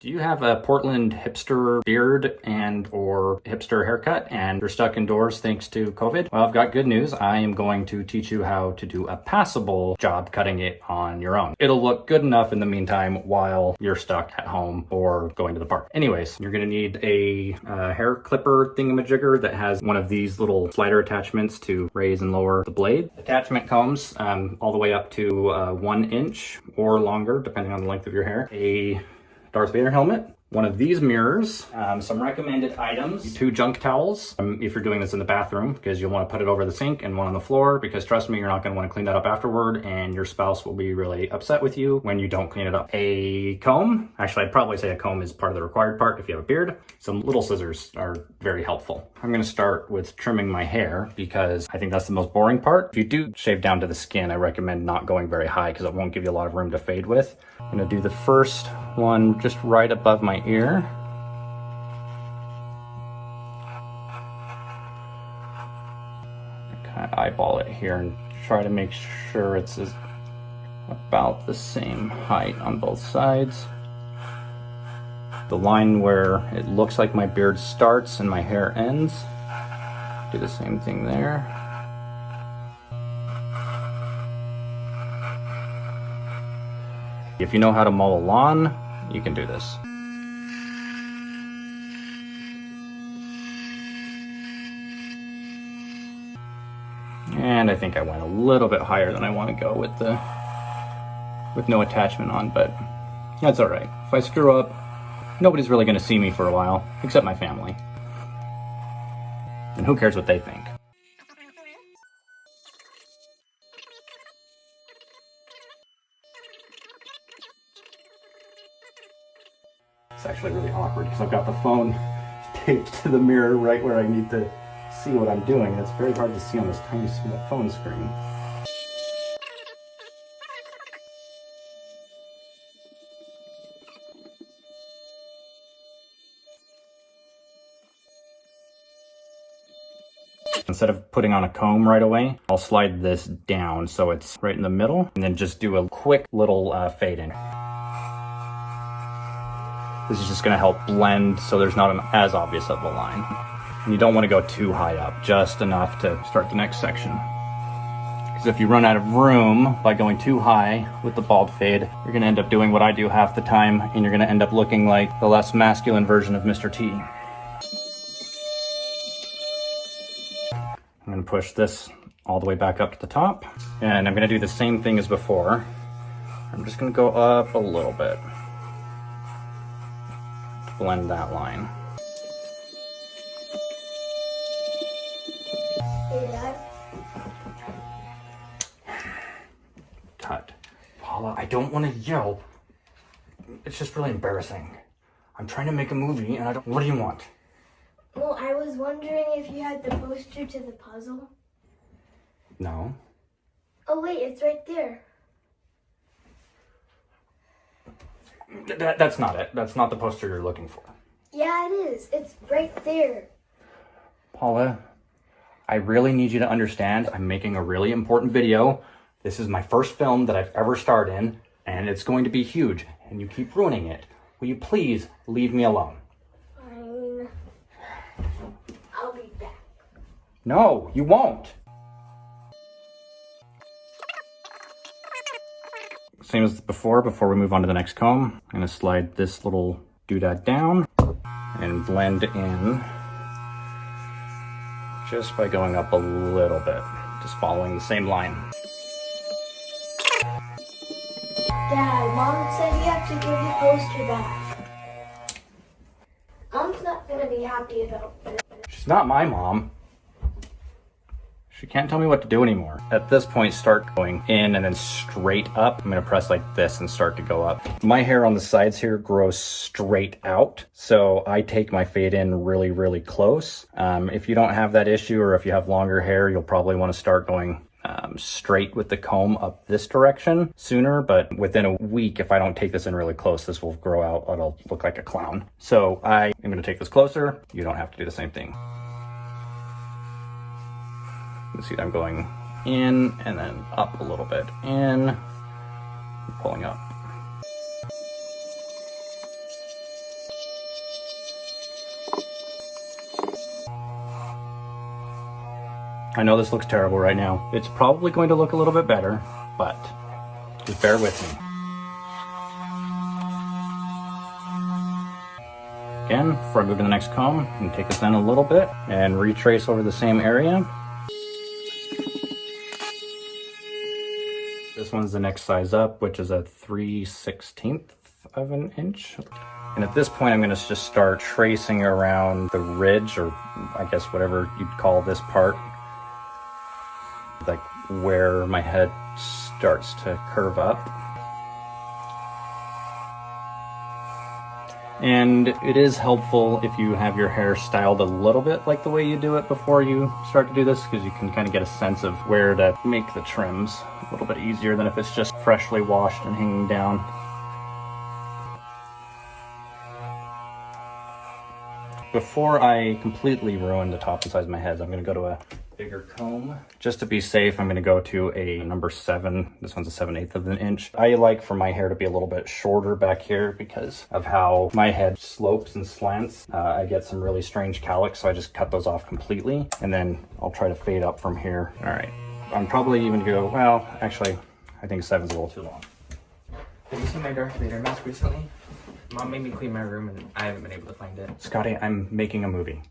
Do you have a Portland hipster beard and or hipster haircut and you're stuck indoors thanks to COVID? Well, I've got good news. I am going to teach you how to do a passable job cutting it on your own. It'll look good enough in the meantime while you're stuck at home or going to the park. Anyways, you're gonna need a hair clipper thingamajigger that has one of these little slider attachments to raise and lower the blade. Attachment comes all the way up to 1 inch or longer, depending on the length of your hair. A Darth Vader helmet, one of these mirrors, some recommended items, 2 junk towels, if you're doing this in the bathroom, because you'll want to put it over the sink, and 1 on the floor, because trust me, you're not going to want to clean that up afterward, and your spouse will be really upset with you when you don't clean it up. A comb, actually I'd probably say a comb is part of the required part if you have a beard. Some little scissors are very helpful. I'm going to start with trimming my hair because I think that's the most boring part. If you do shave down to the skin, I recommend not going very high because it won't give you a lot of room to fade with. I'm going to do the first one just right above my ear. Kind of eyeball it here and try to make sure it's about the same height on both sides. The line where it looks like my beard starts and my hair ends, do the same thing there. If you know how to mow a lawn, you can do this. And I think I went a little bit higher than I want to go with no attachment on, but that's all right. If I screw up, nobody's really going to see me for a while, except my family. And who cares what they think? It's actually really awkward because I've got the phone taped to the mirror right where I need to see what I'm doing. And it's very hard to see on this tiny small phone screen. Instead of putting on a comb right away, I'll slide this down so it's right in the middle and then just do a quick little fade in. This is just going to help blend so there's not as obvious of a line. And you don't want to go too high up, just enough to start the next section. Because if you run out of room by going too high with the bald fade, you're going to end up doing what I do half the time, and you're going to end up looking like the less masculine version of Mr. T. I'm going to push this all the way back up to the top, and I'm going to do the same thing as before. I'm just going to go up a little bit. Blend that line. Hey, Dad. Tut. Paula, I don't want to yell. It's just really embarrassing. I'm trying to make a movie and I don't... What do you want? Well, I was wondering if you had the poster to the puzzle. No. Oh, wait, it's right there. That's not it. That's not the poster you're looking for. Yeah, it is. It's right there. Paula, I really need you to understand I'm making a really important video. This is my first film that I've ever starred in, and it's going to be huge, and you keep ruining it. Will you please leave me alone? Fine. I'll be back. No, you won't. Same as before we move on to the next comb, I'm gonna slide this little doodad down and blend in just by going up a little bit, just following the same line. Dad, Mom said you have to give the poster back. Mom's not gonna be happy about it. She's not my mom. She can't tell me what to do anymore. At this point, start going in and then straight up. I'm gonna press like this and start to go up. My hair on the sides here grows straight out, so I take my fade in really, really close. If you don't have that issue, or if you have longer hair, you'll probably wanna start going straight with the comb up this direction sooner, but within a week, if I don't take this in really close, this will grow out, it'll look like a clown. So I am gonna take this closer. You don't have to do the same thing. You can see that I'm going in and then up a little bit, in, and pulling up. I know this looks terrible right now. It's probably going to look a little bit better, but just bear with me. Again, before I move to the next comb, I'm gonna take this in a little bit and retrace over the same area. This one's the next size up, which is a 3/16 of an inch. And at this point, I'm gonna just start tracing around the ridge, or I guess whatever you'd call this part, like where my head starts to curve up. And it is helpful if you have your hair styled a little bit like the way you do it before you start to do this, because you can kind of get a sense of where to make the trims a little bit easier than if it's just freshly washed and hanging down. Before I completely ruin the top and sides of my head, I'm going to go to a bigger comb. Just to be safe, I'm going to go to a number 7. This one's a 7/8 of an inch. I like for my hair to be a little bit shorter back here because of how my head slopes and slants. I get some really strange cowlicks, so I just cut those off completely, and then I'll try to fade up from here. All right, I'm probably even go, well, actually, I think 7's a little too long. Have you seen my Darth Vader mask recently? Mom made me clean my room and I haven't been able to find it. Scotty, I'm making a movie.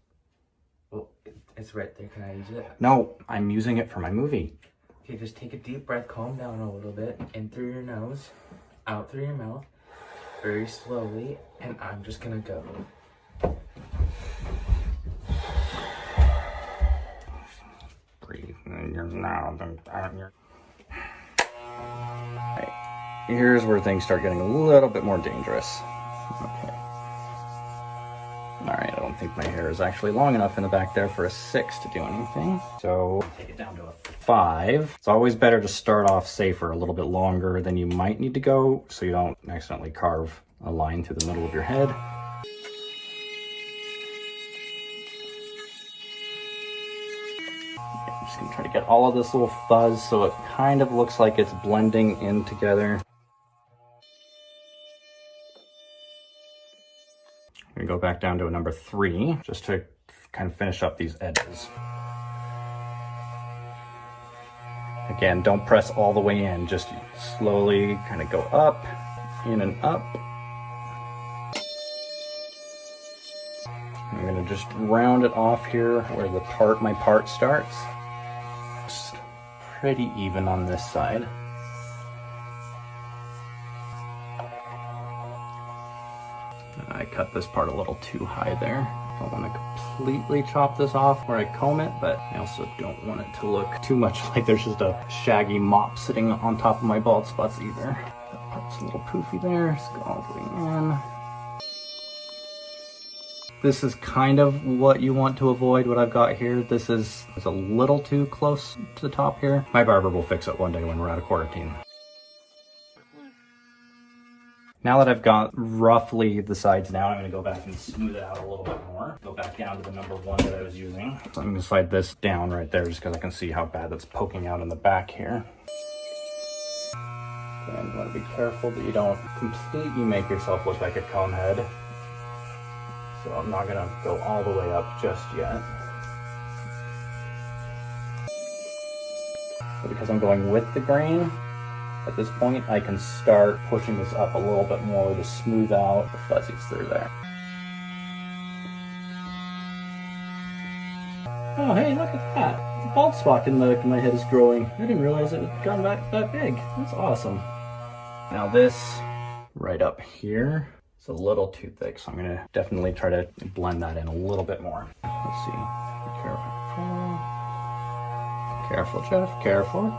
Well, it's right there. Can I use it? No, I'm using it for my movie. Okay, just take a deep breath, calm down a little bit, in through your nose, out through your mouth, very slowly, and I'm just gonna go. Breathe in your mouth and out in your... Right. Here's where things start getting a little bit more dangerous. Okay. All right, I don't think my hair is actually long enough in the back there for a 6 to do anything. So take it down to a 5. It's always better to start off safer, a little bit longer than you might need to go, so you don't accidentally carve a line through the middle of your head. I'm just gonna try to get all of this little fuzz so it kind of looks like it's blending in together. I'm gonna go back down to a number 3 just to kind of finish up these edges. Again, don't press all the way in, just slowly kind of go up, in and up. I'm gonna just round it off here where my part starts. Just pretty even on this side. I cut this part a little too high there. Don't want to completely chop this off where I comb it, but I also don't want it to look too much like there's just a shaggy mop sitting on top of my bald spots either. That part's a little poofy there. Let's go all the way in. This is kind of what you want to avoid, what I've got here. This is a little too close to the top here. My barber will fix it one day when we're out of quarantine. Now that I've got roughly the sides down, I'm gonna go back and smooth it out a little bit more. Go back down to the number 1 that I was using. So I'm gonna slide this down right there just because I can see how bad that's poking out in the back here. And you wanna be careful that you don't completely make yourself look like a cone head. So I'm not gonna go all the way up just yet. But because I'm going with the grain, at this point, I can start pushing this up a little bit more to smooth out the fuzzies through there. Oh, hey, look at that. The bald spot in my head is growing. I didn't realize it had gotten that big. That's awesome. Now this right up here is a little too thick, so I'm gonna definitely try to blend that in a little bit more. Let's see. Be careful. Careful, Jeff, careful.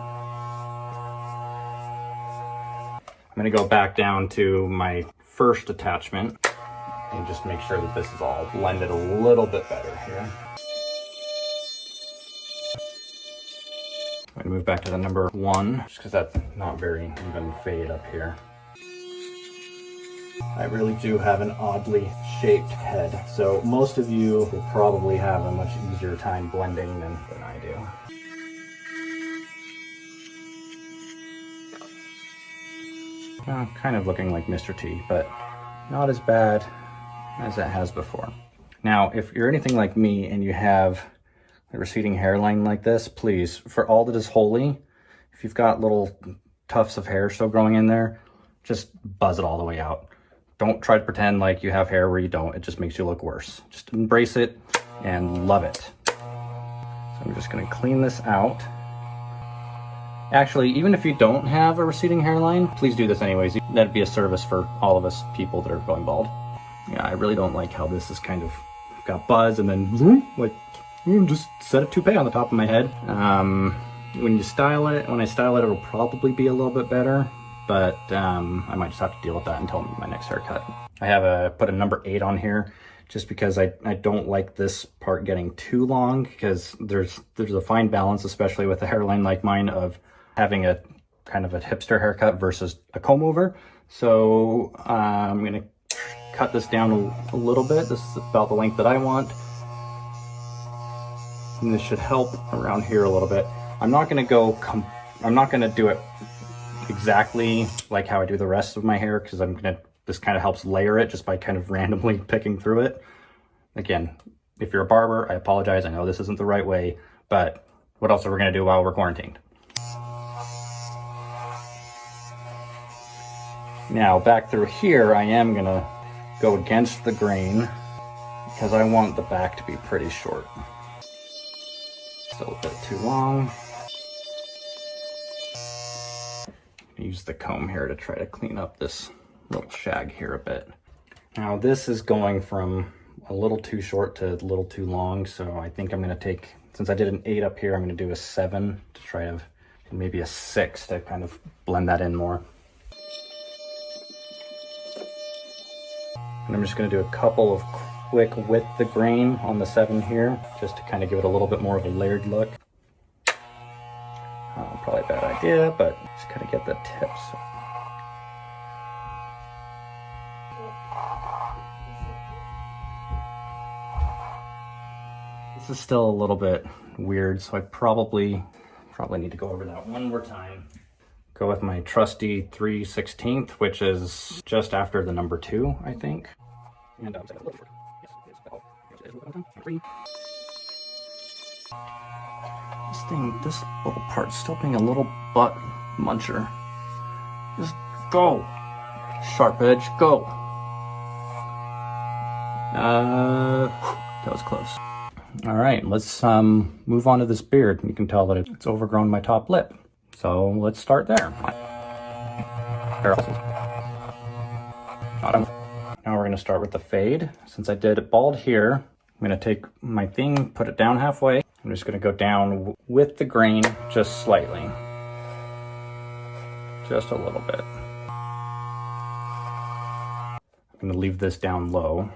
I'm gonna go back down to my first attachment and just make sure that this is all blended a little bit better here. I'm gonna move back to the number 1, just because that's not very even fade up here. I really do have an oddly shaped head, so most of you will probably have a much easier time blending than I do. Kind of looking like Mr. T, but not as bad as it has before. Now, if you're anything like me and you have a receding hairline like this, please, for all that is holy, if you've got little tufts of hair still growing in there, just buzz it all the way out. Don't try to pretend like you have hair where you don't. It just makes you look worse. Just embrace it and love it. So I'm just gonna clean this out. Actually, even if you don't have a receding hairline, please do this anyways. That'd be a service for all of us people that are going bald. Yeah, I really don't like how this is kind of got buzz and then like just set a toupee on the top of my head. When I style it, it'll probably be a little bit better, but I might just have to deal with that until my next haircut. I have put a number 8 on here just because I don't like this part getting too long, because there's a fine balance, especially with a hairline like mine, of having a kind of a hipster haircut versus a comb over. So I'm gonna cut this down a little bit. This is about the length that I want. And this should help around here a little bit. I'm not gonna do it exactly like how I do the rest of my hair, because this kind of helps layer it just by kind of randomly picking through it. Again, if you're a barber, I apologize. I know this isn't the right way, but what else are we gonna do while we're quarantined? Now back through here, I am gonna go against the grain because I want the back to be pretty short. Still a bit too long. Use the comb here to try to clean up this little shag here a bit. Now this is going from a little too short to a little too long, so I think I'm gonna take, since I did an 8 up here, I'm gonna do a 7 to try to, maybe a 6 to kind of blend that in more. And I'm just gonna do a couple of quick with the grain on the 7 here, just to kind of give it a little bit more of a layered look. Probably a bad idea, but just kind of get the tips. This is still a little bit weird, so I probably need to go over that one more time. Go with my trusty 3/16, which is just after the number 2, I think. And this little part's still being a little butt muncher. Just go. Sharp edge, go. That was close. All right, let's move on to this beard. You can tell that it's overgrown my top lip. So let's start there. Now we're gonna start with the fade. Since I did it bald here, I'm gonna take my thing, put it down halfway. I'm just gonna go down with the grain just slightly. Just a little bit. I'm gonna leave this down low.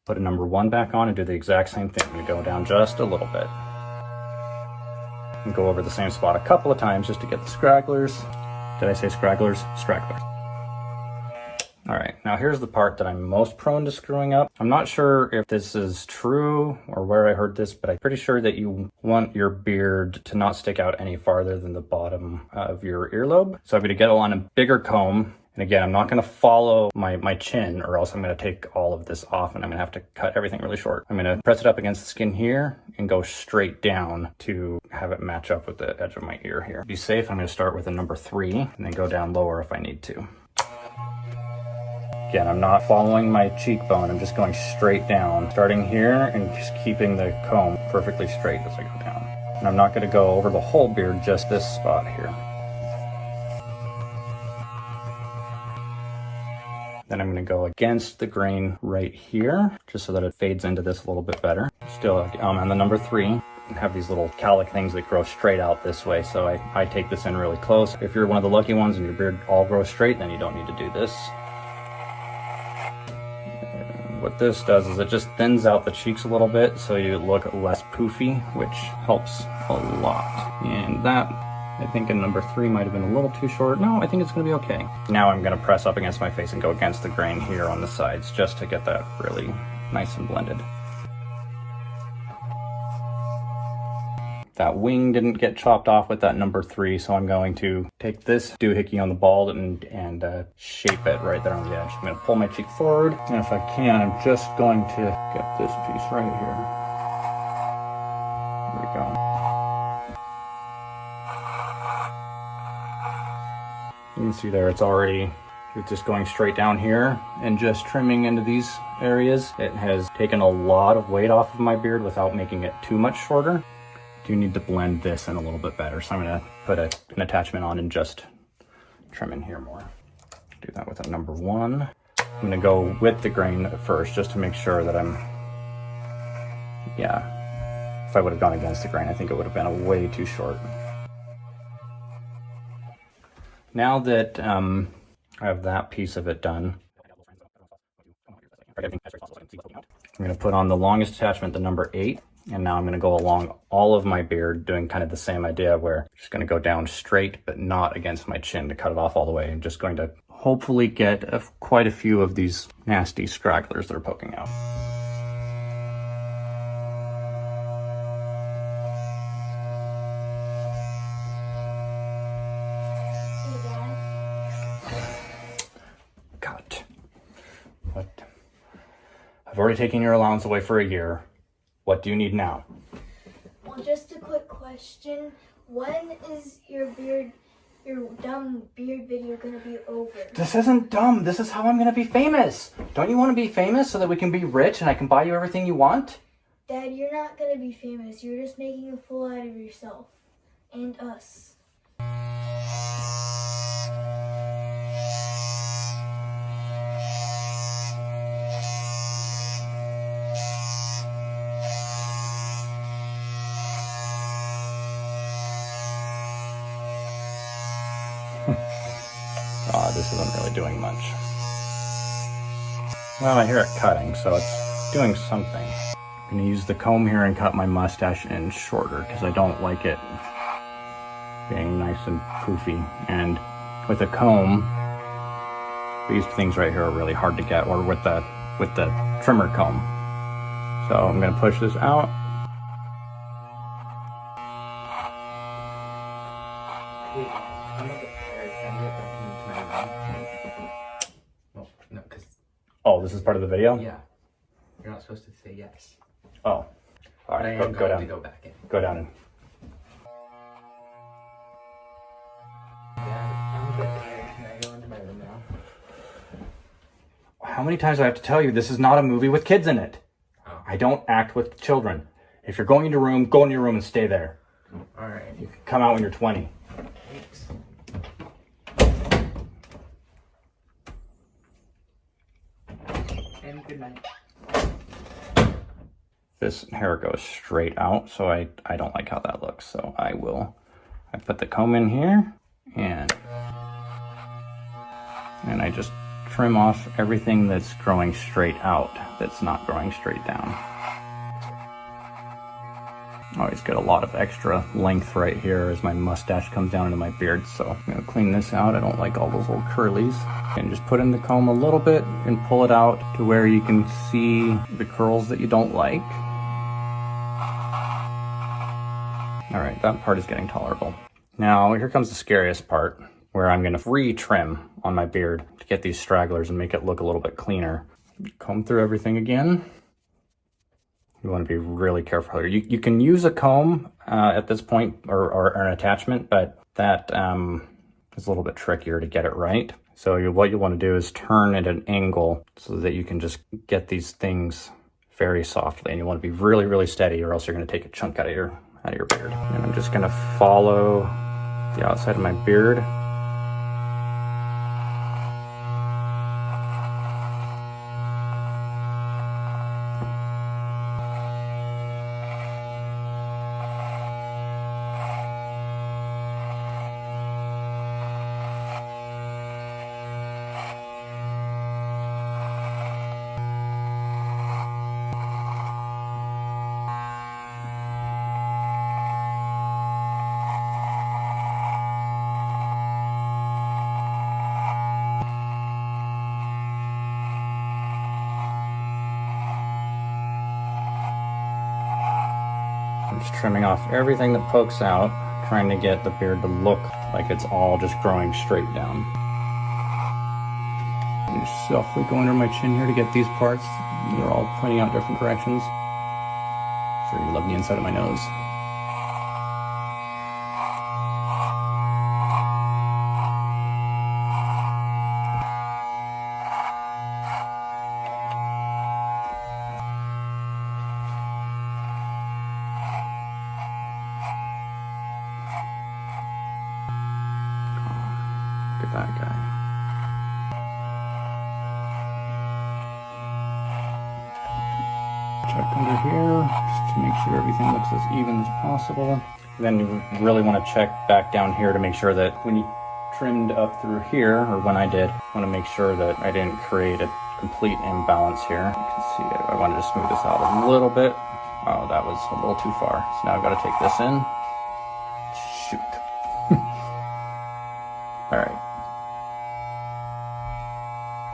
Put a number 1 back on and do the exact same thing. I'm gonna go down just a little bit. And go over the same spot a couple of times just to get the scragglers. Did I say scragglers? Stragglers. All right, now here's the part that I'm most prone to screwing up. I'm not sure if this is true or where I heard this, but I'm pretty sure that you want your beard to not stick out any farther than the bottom of your earlobe. So I'm gonna get on a bigger comb. And again, I'm not gonna follow my chin, or else I'm gonna take all of this off and I'm gonna have to cut everything really short. I'm gonna press it up against the skin here and go straight down to have it match up with the edge of my ear here. To be safe, I'm gonna start with a number 3 and then go down lower if I need to. Again, I'm not following my cheekbone, I'm just going straight down, starting here and just keeping the comb perfectly straight as I go down. And I'm not gonna go over the whole beard, just this spot here. Then I'm gonna go against the grain right here, just so that it fades into this a little bit better. Still on the number 3, have these little cowlick things that grow straight out this way, so I take this in really close. If you're one of the lucky ones and your beard all grows straight, then you don't need to do this. What this does is it just thins out the cheeks a little bit so you look less poofy, which helps a lot. And that, I think in number 3 might have been a little too short. No, I think it's gonna be okay. Now I'm gonna press up against my face and go against the grain here on the sides just to get that really nice and blended. That wing didn't get chopped off with that number 3, so I'm going to take this doohickey on the bald and shape it right there on the edge. I'm gonna pull my cheek forward, and if I can, I'm just going to get this piece right here. go. You can see there it's just going straight down here and just trimming into these areas. It has taken a lot of weight off of my beard without making it too much shorter. I do need to blend this in a little bit better, so I'm gonna put an attachment on and just trim in here more. Do that with a number 1. I'm gonna go with the grain first just to make sure that if I would have gone against the grain, I think it would have been a way too short. Now that I have that piece of it done, I'm gonna put on the longest attachment, the number 8, and now I'm gonna go along all of my beard doing kind of the same idea where I'm just gonna go down straight but not against my chin to cut it off all the way. I'm just going to hopefully get quite a few of these nasty stragglers that are poking out. Cut. What? I've already taken your allowance away for a year. What do you need now? Well, just a quick question. When is your dumb beard video gonna be over? This isn't dumb. This is how I'm gonna be famous. Don't you want to be famous so that we can be rich and I can buy you everything you want? Dad, you're not gonna be famous. You're just making a fool out of yourself. And us. This isn't really doing much. Well, I hear it cutting, so it's doing something. I'm gonna use the comb here and cut my mustache in shorter because I don't like it being nice and poofy. And with a comb, these things right here are really hard to get, or with the trimmer comb. So I'm gonna push this out. Oh, this is part of the video? Yeah. You're not supposed to say yes. Oh. All right, go down. To go back in. Go down and... Dad, I'm a bit tired. Can I go into my room now? How many times do I have to tell you this is not a movie with kids in it? Oh. I don't act with children. If you're going into your room, go in your room and stay there. All right. You can come out when you're 20. Thanks. And good night. This hair goes straight out, so I don't like how that looks. So I put the comb in here and I just trim off everything that's growing straight out, that's not growing straight down. Always get a lot of extra length right here as my mustache comes down into my beard, so I'm gonna clean this out. I don't like all those little curlies. And just put in the comb a little bit and pull it out to where you can see the curls that you don't like. All right, that part is getting tolerable. Now, here comes the scariest part, where I'm gonna re-trim on my beard to get these stragglers and make it look a little bit cleaner. Comb through everything again. You want to be really careful here. You can use a comb at this point or an attachment, but that is a little bit trickier to get it right. So what you want to do is turn at an angle so that you can just get these things very softly. And you want to be really, really steady, or else you're going to take a chunk out of your beard. And I'm just going to follow the outside of my beard. Just trimming off everything that pokes out, trying to get the beard to look like it's all just growing straight down. I'm just softly go under my chin here to get these parts. They're all pointing out different directions. Sure, you love the inside of my nose. that guy. Check under here just to make sure everything looks as even as possible. Then you really want to check back down here to make sure that when you trimmed up through here, or when I did, I want to make sure that I didn't create a complete imbalance here. You can see I wanted to smooth this out a little bit. Oh, that was a little too far. So now I've got to take this in. Shoot. All right.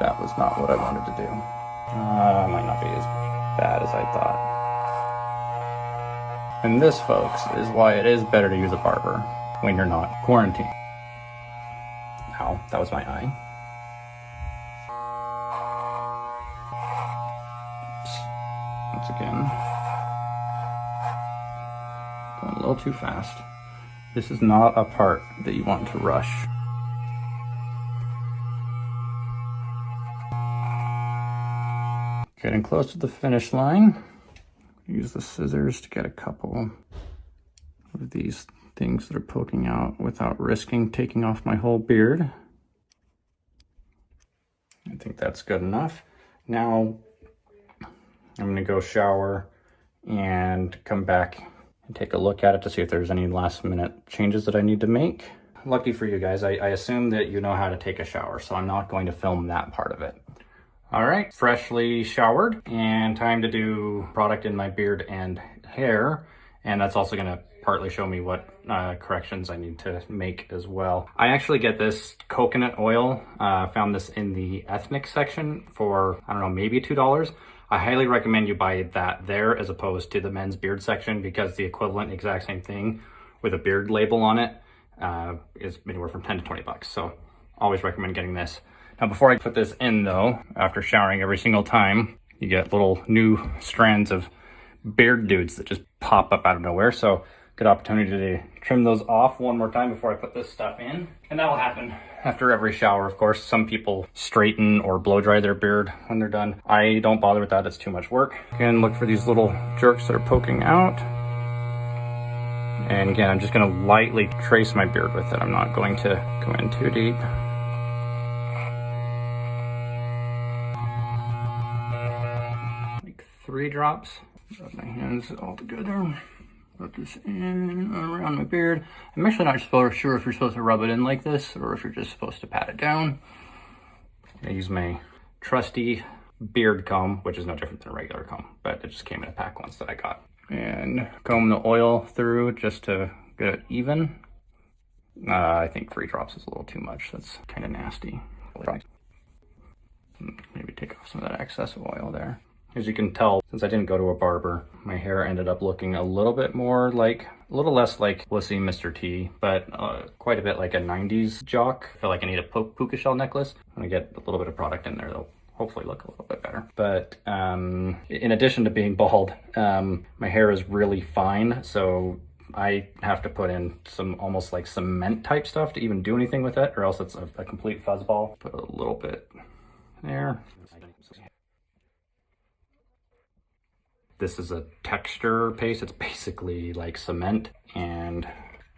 That was not what I wanted to do. Might not be as bad as I thought. And this, folks, is why it is better to use a barber when you're not quarantined. Ow, that was my eye. Oops. Once again. Going a little too fast. This is not a part that you want to rush. Getting close to the finish line. Use the scissors to get a couple of these things that are poking out without risking taking off my whole beard. I think that's good enough. Now I'm gonna go shower and come back and take a look at it to see if there's any last minute changes that I need to make. Lucky for you guys, I assume that you know how to take a shower, so I'm not going to film that part of it. All right, freshly showered and time to do product in my beard and hair. And that's also gonna partly show me what corrections I need to make as well. I actually get this coconut oil, found this in the ethnic section for, I don't know, maybe $2. I highly recommend you buy that there as opposed to the men's beard section, because the equivalent exact same thing with a beard label on it is anywhere from 10 to 20 bucks. So always recommend getting this. Now, before I put this in though, after showering every single time, you get little new strands of beard dudes that just pop up out of nowhere. So good opportunity to trim those off one more time before I put this stuff in. And that will happen after every shower, of course. Some people straighten or blow dry their beard when they're done. I don't bother with that, it's too much work. Again, look for these little jerks that are poking out. And again, I'm just gonna lightly trace my beard with it. I'm not going to go in too deep. Like 3 drops. Rub my hands all together. Rub this in around my beard. I'm actually not sure if you're supposed to rub it in like this or if you're just supposed to pat it down. I use my trusty beard comb, which is no different than a regular comb, but it just came in a pack once that I got. And comb the oil through just to get it even. I think 3 drops is a little too much. That's kind of nasty. Maybe take off some of that excess oil there. As you can tell, since I didn't go to a barber, my hair ended up looking a little bit more like, a little less like Blissy Mr. T, but quite a bit like a 90s jock. I feel like I need a puka shell necklace. I'm gonna get a little bit of product in there, they'll hopefully look a little bit better. But in addition to being bald, my hair is really fine, so I have to put in some almost like cement type stuff to even do anything with it, or else it's a complete fuzzball. Put a little bit there. This is a texture paste. It's basically like cement and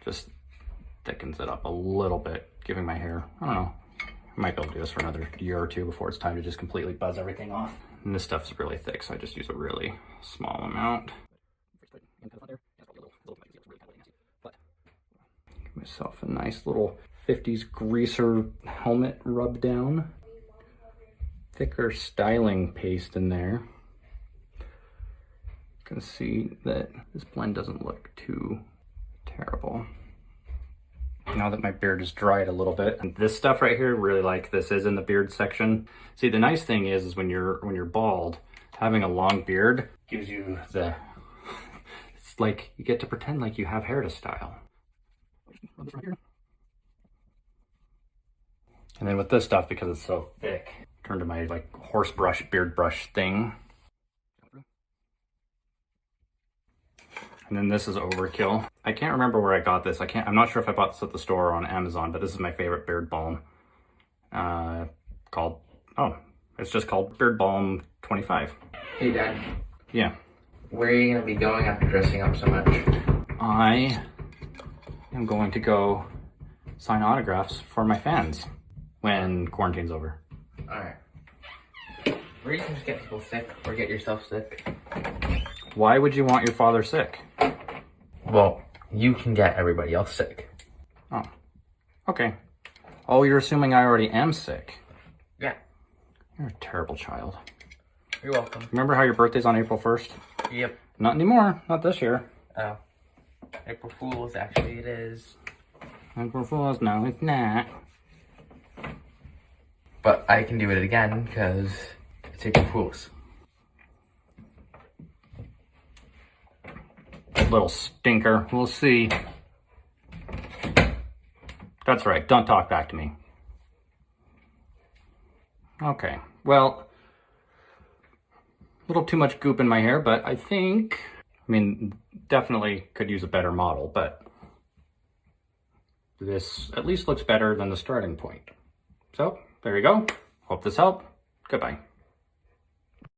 just thickens it up a little bit, giving my hair, I don't know, I might be able to do this for another year or two before it's time to just completely buzz everything off. And this stuff's really thick, so I just use a really small amount. Give myself a nice little 50s greaser helmet rub down. Thicker styling paste in there. Can see that this blend doesn't look too terrible. Now that my beard is dried a little bit, and this stuff right here, really like this is in the beard section. See, the nice thing is when you're bald, having a long beard gives you the, it's like you get to pretend like you have hair to style. And then with this stuff, because it's so thick, turn to my like horse brush, beard brush thing. And then this is overkill. I can't remember where I got this. I'm not sure if I bought this at the store or on Amazon, but this is my favorite beard balm. It's just called Beard Balm 25. Hey, Dad. Yeah. Where are you gonna be going after dressing up so much? I am going to go sign autographs for my fans. when quarantine's over. Alright. Or you can just get people sick or get yourself sick. Why would you want your father sick? Well, you can get everybody else sick. Oh, okay. Oh, you're assuming I already am sick. Yeah. You're a terrible child. You're welcome. Remember how your birthday's on April 1st? Yep. Not anymore. Not this year. Oh. April Fool's, actually it is. April Fool's, no, it's not. But I can do it again, because it's April Fool's. Little stinker. We'll see. That's right. Don't talk back to me. Okay. Well, a little too much goop in my hair, but I mean, definitely could use a better model, but this at least looks better than the starting point. So, there you go. Hope this helped. Goodbye.